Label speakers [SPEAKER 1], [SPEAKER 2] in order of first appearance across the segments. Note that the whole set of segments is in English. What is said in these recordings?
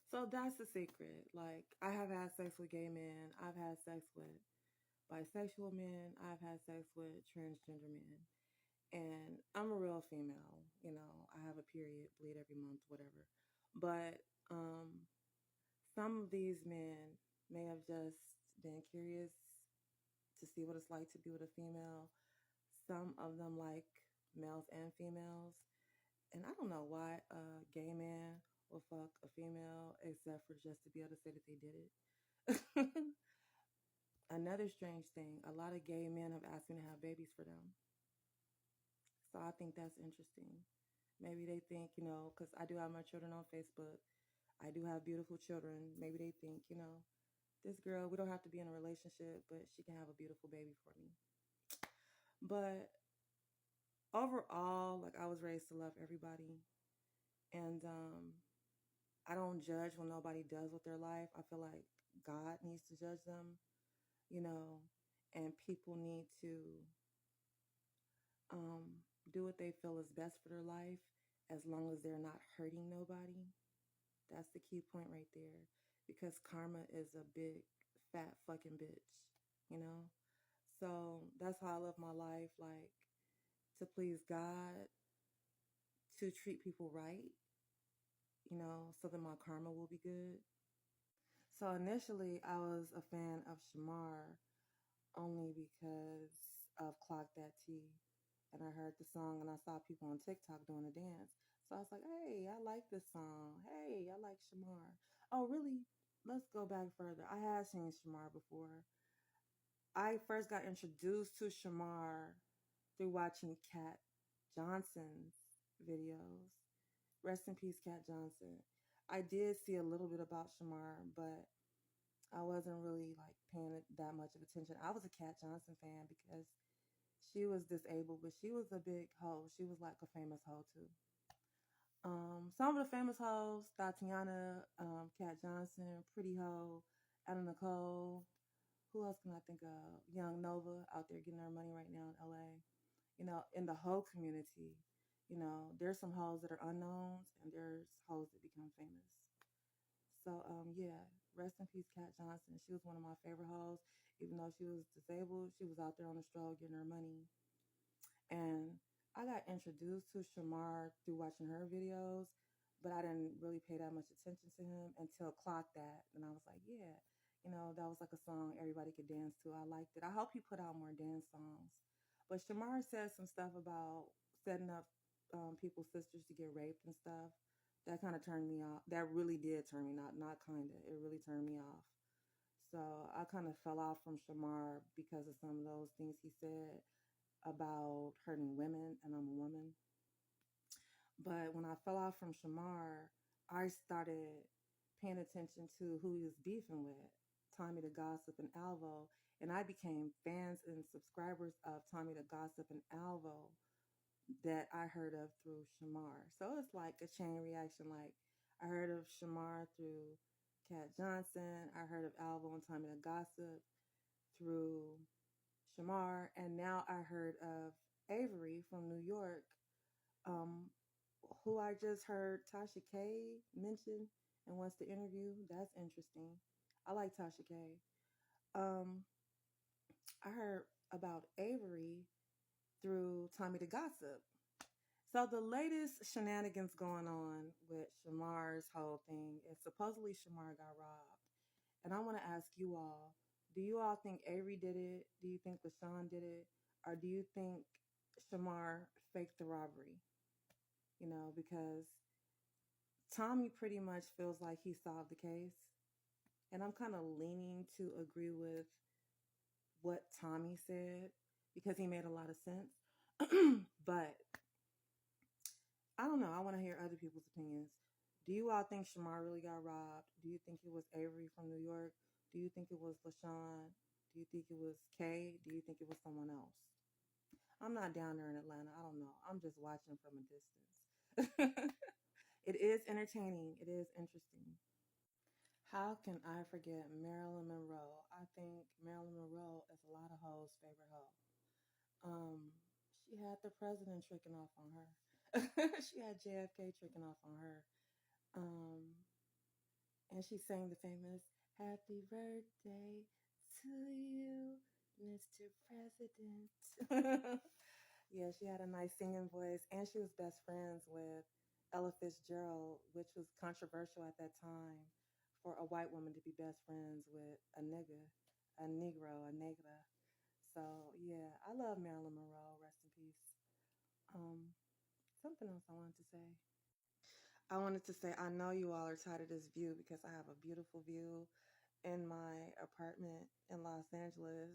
[SPEAKER 1] So that's the secret. Like, I have had sex with gay men. I've had sex with bisexual men. I've had sex with transgender men. And I'm a real female. You know, I have a period, bleed every month, whatever. But some of these men may have just been curious to see what it's like to be with a female. Some of them like males and females. And I don't know why a gay man will fuck a female except for just to be able to say that they did it. Another strange thing, a lot of gay men have asked me to have babies for them. So I think that's interesting. Maybe they think, because I do have my children on Facebook. I do have beautiful children. Maybe they think, this girl, we don't have to be in a relationship, but she can have a beautiful baby for me. But overall, like, I was raised to love everybody. And I don't judge when nobody does with their life. I feel like God needs to judge them, you know, and people need to um, do what they feel is best for their life as long as they're not hurting nobody. That's the key point right there. Because karma is a big, fat fucking bitch, you know? So that's how I live my life, like, to please God, to treat people right, so that my karma will be good. So initially, I was a fan of Shamar only because of Clock That T. And I heard the song and I saw people on TikTok doing a dance. So I was like, hey, I like this song. Hey, I like Shamar. Oh, really? Let's go back further. I had seen Shamar before. I first got introduced to Shamar through watching Kat Johnson's videos. Rest in peace, Kat Johnson. I did see a little bit about Shamar, but I wasn't really like paying that much of attention. I was a Kat Johnson fan because she was disabled, but she was a big hoe. She was like a famous hoe too. Some of the famous hoes: Tatiana, Kat Johnson, Pretty Hoe, Anna Nicole. Who else can I think of? Young Nova out there getting her money right now in LA. In the hoe community, there's some hoes that are unknowns and there's hoes that become famous. So yeah, rest in peace, Kat Johnson. She was one of my favorite hoes. Even though she was disabled, she was out there on the stroll getting her money. And I got introduced to Shamar through watching her videos, but I didn't really pay that much attention to him until Clock That. And I was like, yeah, that was like a song everybody could dance to. I liked it. I hope he put out more dance songs. But Shamar said some stuff about setting up people's sisters to get raped and stuff. That kind of turned me off. That really did turn me not kind of. It really turned me off. So I kind of fell off from Shamar because of some of those things he said about hurting women, and I'm a woman. But when I fell off from Shamar, I started paying attention to who he was beefing with, Tommy the Gossip and Alvo, and I became fans and subscribers of Tommy the Gossip and Alvo that I heard of through Shamar. So it's like a chain reaction. Like, I heard of Shamar through Kat Johnson, I heard of Alvo and Tommy the Gossip through Shamar, and now I heard of Avery from New York, um, who I just heard Tasha K mention and wants to interview. That's interesting. I like Tasha K. Um, I heard about Avery through Tommy the Gossip. So the latest shenanigans going on with Shamar's whole thing is supposedly Shamar got robbed. And I want to ask you all, do you all think Avery did it? Do you think LaShawn did it? Or do you think Shamar faked the robbery? Because Tommy pretty much feels like he solved the case. And I'm kind of leaning to agree with what Tommy said because he made a lot of sense. But I don't know. I want to hear other people's opinions. Do you all think Shamar really got robbed? Do you think it was Avery from New York? Do you think it was LaShawn? Do you think it was Kay? Do you think it was someone else? I'm not down there in Atlanta. I don't know. I'm just watching from a distance. It is entertaining. It is interesting. How can I forget Marilyn Monroe? I think Marilyn Monroe is a lot of hoes' favorite hoe. Um, she had the president tricking off on her. She had JFK tricking off on her. Um, And she sang the famous "Happy Birthday to you, Mr. President." Yeah, she had a nice singing voice, and she was best friends with Ella Fitzgerald, which was controversial at that time for a white woman to be best friends with a nigga, a negro, a negra. So yeah, I love Marilyn Monroe. Rest in peace. Um, Something else I wanted to say. I wanted to say I know you all are tired of this view because I have a beautiful view in my apartment in Los Angeles,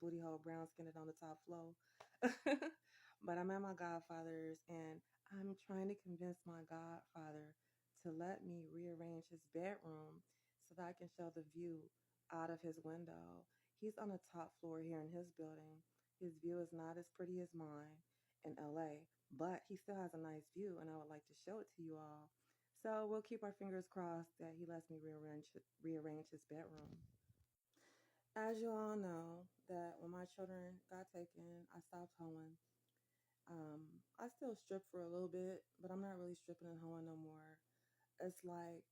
[SPEAKER 1] booty hole brown skinned on the top floor. But I'm at my godfather's and I'm trying to convince my godfather to let me rearrange his bedroom so that I can show the view out of his window. He's on the top floor here in his building. His view is not as pretty as mine in LA, but he still has a nice view and I would like to show it to you all. So we'll keep our fingers crossed that he lets me rearrange his bedroom. As you all know, that when my children got taken, I stopped hoeing. I still strip for a little bit, but I'm not really stripping and hoeing no more. It's like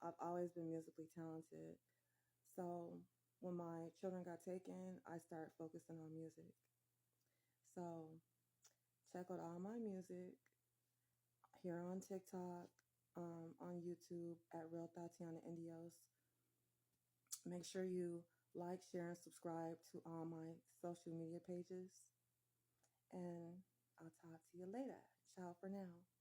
[SPEAKER 1] I've always been musically talented. So when my children got taken, I started focusing on music. So check out all my music here on TikTok, on YouTube at Real Tatiana Indios. Make sure you like, share, and subscribe to all my social media pages. And I'll talk to you later. Ciao for now.